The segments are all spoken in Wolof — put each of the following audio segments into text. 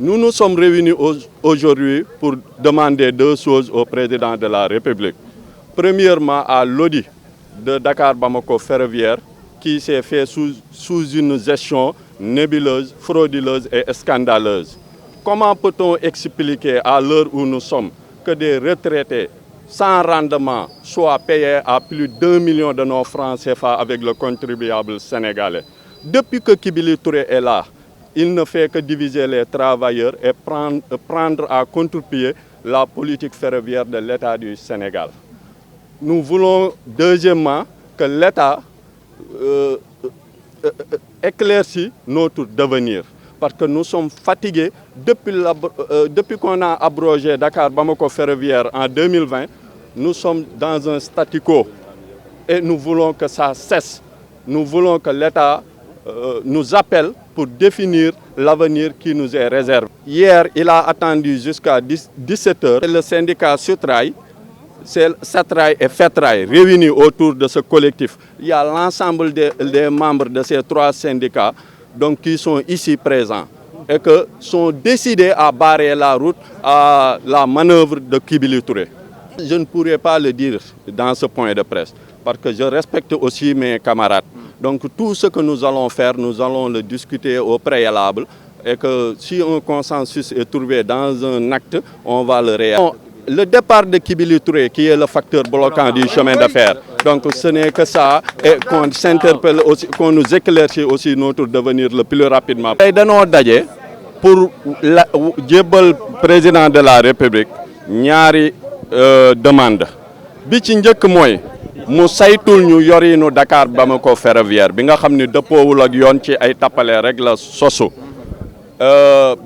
Nous nous sommes réunis aujourd'hui pour demander deux choses au président de la République. Premièrement, à l'audit de Dakar-Bamako ferroviaire qui s'est fait sous une gestion nébuleuse, frauduleuse et scandaleuse. Comment peut-on expliquer à l'heure où nous sommes que des retraités sans rendement soient payés à plus d'1 million de nos francs CFA avec le contribuable sénégalais? Depuis que Kibili Touré est là, il ne fait que diviser les travailleurs et prendre à contre-pied la politique ferroviaire de l'État du Sénégal. Nous voulons deuxièmement que l'État éclaircisse notre devenir. Parce que nous sommes fatigués depuis qu'on a abrogé Dakar-Bamako ferroviaire en 2020. Nous sommes dans un statu quo et nous voulons que ça cesse. Nous voulons que l'État nous appelle pour définir l'avenir qui nous est réservé. Hier, il a attendu jusqu'à 17 h. Le syndicat Sutrail, Satrail et Fetrail réunis autour de ce collectif. Il y a l'ensemble des membres de ces trois syndicats donc, qui sont ici présents et qui sont décidés à barrer la route à la manœuvre de Kibili Touré. Je ne pourrais pas le dire dans ce point de presse parce que je respecte aussi mes camarades. Donc tout ce que nous allons faire, nous allons le discuter au préalable et que si un consensus est trouvé dans un acte, on va le réaliser. Le départ de Kibili Touré, qui est le facteur bloquant du chemin de fer, donc ce n'est que ça et qu'on s'interpelle aussi, qu'on nous éclaircisse aussi notre devenir le plus rapidement. Tey dañoo daje pour jébbal président de la République ñaari demande bi ci njëkk mooy mu saytul ñu yorinu Dakar-Bamako ferroviaire bi nga xam ne dëppoowul ak yoon ci ay tappale rek la sosu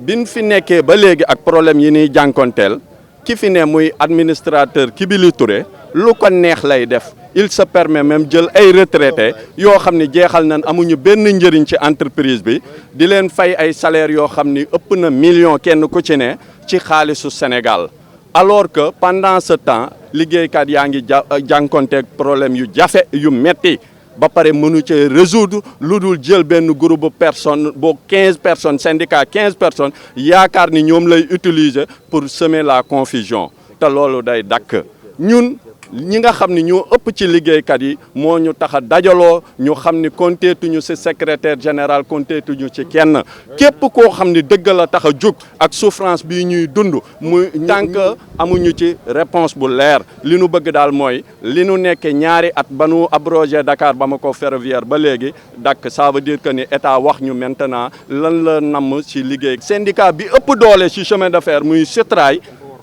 bin fi nekkee ba léegi ak problème yi ñuy jànkonteel ki fi ne muy administrateur Kibili Touré lu ko neex lay def il se permet même jël ay retraités yoo xam ne jeexal nañ amuñu benn njëriñ ci entreprise bi di leen fay ay salaires yoo xam ni ëpp na million kenn ku ci ne ci xaalisu Sénégal alors que pendant ce temps liggéeykat yaa ngi jànkonteeg problème yu jafe yu metti ba pare mënu ci résoudre lu dul jël benn groupe personne boo 15 personnes syndicat 15 personnes yaakaar ni ñoom lay utiliser pour semer la confusion te loolu day dakk ñun ñi nga xam ni ñoo ëpp ci liggéeykat yi moo ñu tax a dajaloo ñu xam ni compteetuñu ci secrétaire général compteetuñu ci kenn képp koo xam ni dëgg la tax a jóg ak souffrance bii ñuy dund muy tant que amuñu ci réponse bu leer li nu bëgg daal mooy li nu nekkee ñaari at ba nu abrogé Dakar-Bamako ferroviaire ba léegi dakk ça veut dire que ni état wax ñu maintenant lan la namm ci liggéey. syndicat bi ëpp doole ci chemin de fer muy Sutrail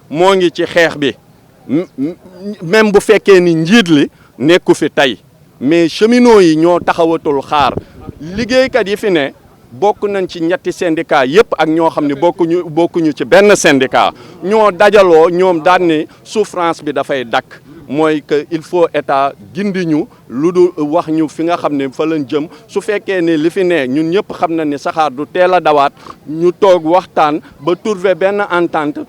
moo ngi ci xeex bi. Même bu fekkee ni njiit li nekku fi tey mais cheminots yi ñoo taxawatul xaar liggéeykat yi fi ne bokk nañ ci ñetti syndicat yëpp ak ñoo xam ne bokkuñu ci benn syndicat ñoo dajaloo ñoom daan ni souffrance bi dafay dakk mooy que il faut état gindi ñu lu dul wax ñu fi nga xam ne fa lañ jëm su fekkee ne li fi ne ñun ñëpp xam na ni saxaar du teel a dawaat ñu toog waxtaan ba trouver benn entente